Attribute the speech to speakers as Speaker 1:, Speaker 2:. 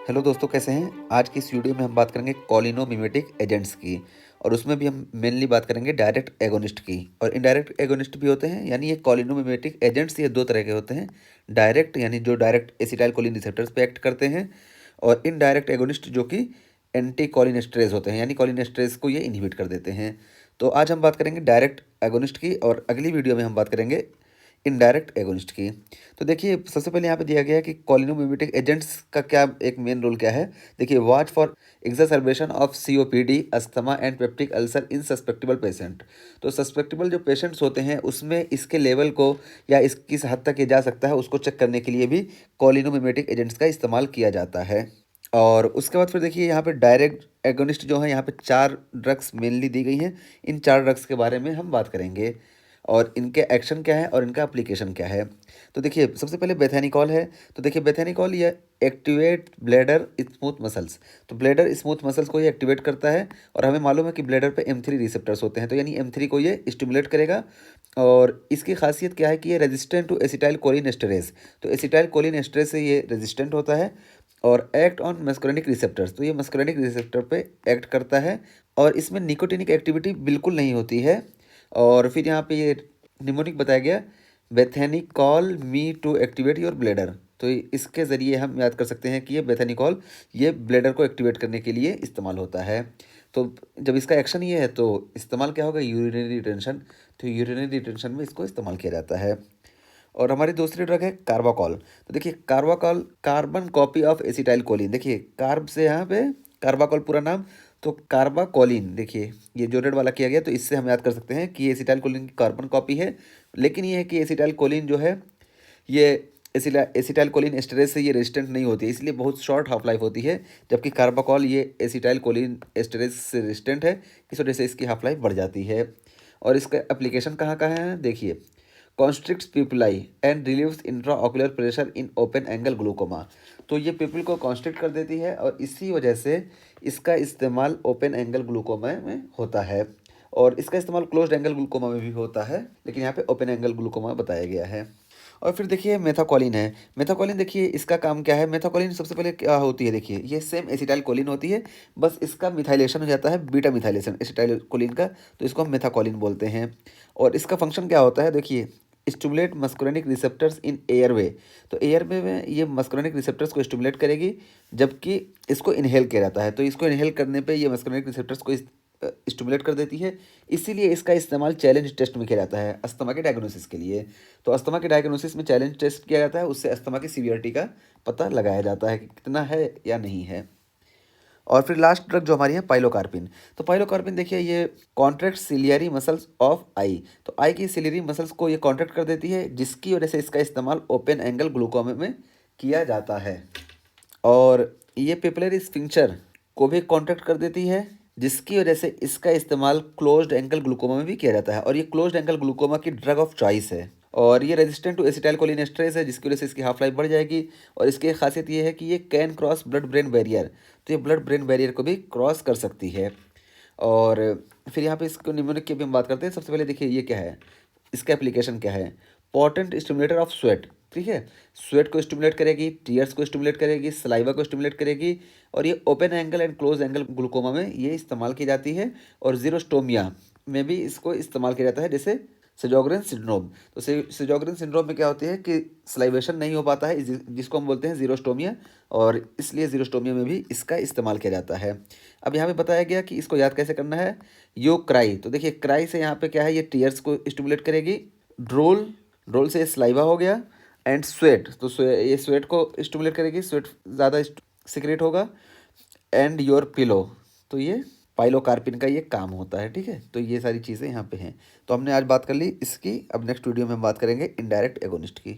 Speaker 1: Hello दोस्तों, कैसे हैं। आज की इस वीडियो में हम बात करेंगे कॉलिनोमिमेटिक एजेंट्स की। और उसमें भी हम मेनली बात करेंगे डायरेक्ट एगोनिस्ट की, और इनडायरेक्ट एगोनिस्ट भी होते हैं। यानी ये कॉलिनोमिमेटिक एजेंट्स ये दो तरह के होते हैं। डायरेक्ट यानी जो डायरेक्ट एसिटाइल कोलिन रिसेप्टर्स पे एक्ट करते हैं, और इनडायरेक्ट एगोनिस्ट जो कि एंटी कॉलिनेस्टरेज होते हैं, यानी कॉलिनेस्टरेज को ये इनहिबिट कर देते हैं। तो आज हम बात करेंगे डायरेक्ट एगोनिस्ट की, और अगली वीडियो में हम बात करेंगे इनडायरेक्ट एगोनिस्ट की। तो देखिए, सबसे पहले यहाँ पे दिया गया है कि कॉलिनोमिमेटिक एजेंट्स का क्या एक मेन रोल क्या है। देखिए, watch for exacerbation of COPD, asthma and peptic ulcer in susceptible patient. तो सस्पेक्टेबल जो पेशेंट्स होते हैं उसमें इसके लेवल को या इस किस हद तक ये जा सकता है उसको चेक करने के लिए भी कॉलिनोमिमेटिक एजेंट्स का इस्तेमाल किया जाता है। और उसके बाद फिर देखिए, यहाँ पे डायरेक्ट एगोनिस्ट जो है, यहाँ पे 4 ड्रग्स मेनली दी गई हैं। इन 4 ड्रग्स के बारे में हम बात करेंगे और इनके एक्शन क्या है और इनका एप्लीकेशन क्या है। तो देखिए, सबसे पहले बेथेनिकॉल है। तो देखिए, बेथेनिकॉल ये एक्टिवेट ब्लैडर स्मूथ मसल्स। तो ब्लैडर स्मूथ मसल्स को ये एक्टिवेट करता है, और हमें मालूम है कि ब्लैडर पे M3 रिसेप्टर्स होते हैं, तो यानी M3 को ये स्टिमुलेट करेगा। और इसकी खासियत क्या है कि ये resistant to acetylcholinesterase. तो एसिटाइल कोलिन एस्टरेज से ये रेजिस्टेंट होता है, और एक्ट ऑन मस्कुलिनिक रिसेप्टर्स। तो ये मस्कुलिनिक रिसेप्टर पे एक्ट करता है, और इसमें निकोटिनिक एक्टिविटी बिल्कुल नहीं होती है। और फिर यहाँ पे ये निमोनिक बताया गया, bethanechol me to activate your bladder. तो इसके ज़रिए हम याद कर सकते हैं कि ये बेथेनिकॉल ये ब्लेडर को एक्टिवेट करने के लिए इस्तेमाल होता है। तो जब इसका एक्शन ये है तो इस्तेमाल क्या होगा, यूरिनरी रिटेंशन। तो यूरिनरी रिटेंशन में इसको इस्तेमाल किया जाता है। और हमारी दूसरी ड्रग है कार्बाकॉल। तो देखिए, carbachol carbon copy of acetylcholine. देखिए, कार्ब से यहाँ पे कार्बाकॉल पूरा नाम। तो कार्बाकोलिन, देखिए ये जो रेड वाला किया गया, तो इससे हम याद कर सकते हैं कि ये एसिटाइल कोलिन की कार्बन कॉपी है। लेकिन ये है कि एसिटाइल कोलिन जो है ये एसिटाइल कोलिन एस्टरेज से ये रेजिस्टेंट नहीं होती है, इसलिए बहुत शॉर्ट हाफ लाइफ होती है। जबकि कार्बाकॉल ये एसिटाइल कोलिन एस्टरेज से रेजिस्टेंट है, इस वजह से इसकी हाफ लाइफ बढ़ जाती है। और इसका एप्लीकेशन कहाँ कहाँ है, देखिए, constricts pupillae and relieves intraocular pressure in open angle glaucoma. तो ये पिपल को कॉन्स्ट्रिक्ट कर देती है, और इसी वजह से इसका इस्तेमाल ओपन एंगल ग्लूकोमा में होता है। और इसका इस्तेमाल क्लोज्ड एंगल ग्लूकोमा में भी होता है, लेकिन यहाँ पे ओपन एंगल ग्लूकोमा बताया गया है। और फिर देखिए, मेथाकोलिन है। मेथाकोलिन, देखिए इसका काम क्या है। मेथाकोलिन सबसे पहले क्या होती है, देखिए ये सेम एसिटाइल कोलिन होती है, बस इसका मिथाइलेशन हो जाता है, बीटा मिथाइलेशन एसिटाइल कोलिन का, तो इसको हम मेथाकोलिन बोलते हैं। और इसका फंक्शन क्या होता है, देखिए, स्टिमुलेट मस्कुलिनिक रिसेप्टर्स इन एयरवे। तो एयरवे में ये मस्कुलिनिक रिसेप्टर्स को स्टिमुलेट करेगी, जबकि इसको इनहेल किया जाता है, तो इसको इनहेल करने पे ये मस्कुलिनिक रिसेप्टर्स को स्टिमुलेट कर देती है। इसीलिए इसका इस्तेमाल चैलेंज टेस्ट में किया जाता है अस्थमा के डायग्नोसिस के लिए। तो अस्थमा के डायग्नोसिस में चैलेंज टेस्ट किया जाता है, उससे अस्थमा की सीवियरिटी का पता लगाया जाता है कि कितना है या नहीं है। और फिर लास्ट ड्रग जो हमारी है, पाइलोकार्पिन। तो पाइलोकार्पिन, देखिए ये कॉन्ट्रैक्ट सिलियरी मसल्स ऑफ आई। तो आई की सिलियरी मसल्स को ये कॉन्ट्रैक्ट कर देती है, जिसकी वजह से इसका इस्तेमाल ओपन एंगल ग्लूकोमा में किया जाता है। और ये पेपिलरी स्फिंक्टर को भी कॉन्ट्रैक्ट कर देती है, जिसकी वजह से इसका इस्तेमाल क्लोज्ड एंगल ग्लूकोमा में भी किया जाता है। और ये क्लोज्ड एंगल ग्लूकोमा की ड्रग ऑफ चॉइस है, और ये रेजिस्टेंट टू एसिटाइल कोलिनेस्टरेज है, जिसकी वजह से इसकी हाफ लाइफ बढ़ जाएगी। और इसकी एक खासियत ये है कि ये can cross blood brain barrier. तो ये ब्लड ब्रेन बैरियर को भी क्रॉस कर सकती है। और फिर यहाँ पे इसको निम्नलिखित की भी हम बात करते हैं। सबसे पहले देखिए, ये क्या है, इसका एप्लीकेशन क्या है। Potent stimulator of sweat. ठीक है, स्वेट को स्टिमुलेट करेगी, टीयर्स को स्टिमुलेट करेगी, सलाइवा को स्टिमुलेट करेगी। और ये open angle and close angle glaucoma में ये इस्तेमाल की जाती है, और जीरोस्टोमिया में भी इसको इस्तेमाल किया जाता है, जैसे सेजोग्रेन सिंड्रोम। तो सेजोग्रेन सिंड्रोम में क्या होती है कि स्लाइवेशन नहीं हो पाता है, जिसको हम बोलते हैं जीरोस्टोमिया, और इसलिए जीरोस्टोमिया में भी इसका इस्तेमाल किया जाता है। अब यहाँ पे बताया गया कि इसको याद कैसे करना है। यो क्राई, तो देखिए क्राई से यहाँ पे क्या है, ये टीयर्स को स्टिमुलेट करेगी। ड्रोल, ड्रोल से स्लाइवा हो गया। एंड स्वेट, तो ये स्वेट को स्टिमुलेट करेगी, स्वेट ज़्यादा सिक्रेट होगा। एंड योर पिलो, तो ये पाइलोकार्पिन का ये काम होता है। ठीक है, तो ये सारी चीज़ें यहाँ पे हैं। तो हमने आज बात कर ली इसकी। अब नेक्स्ट वीडियो में हम बात करेंगे इनडायरेक्ट एगोनिस्ट की।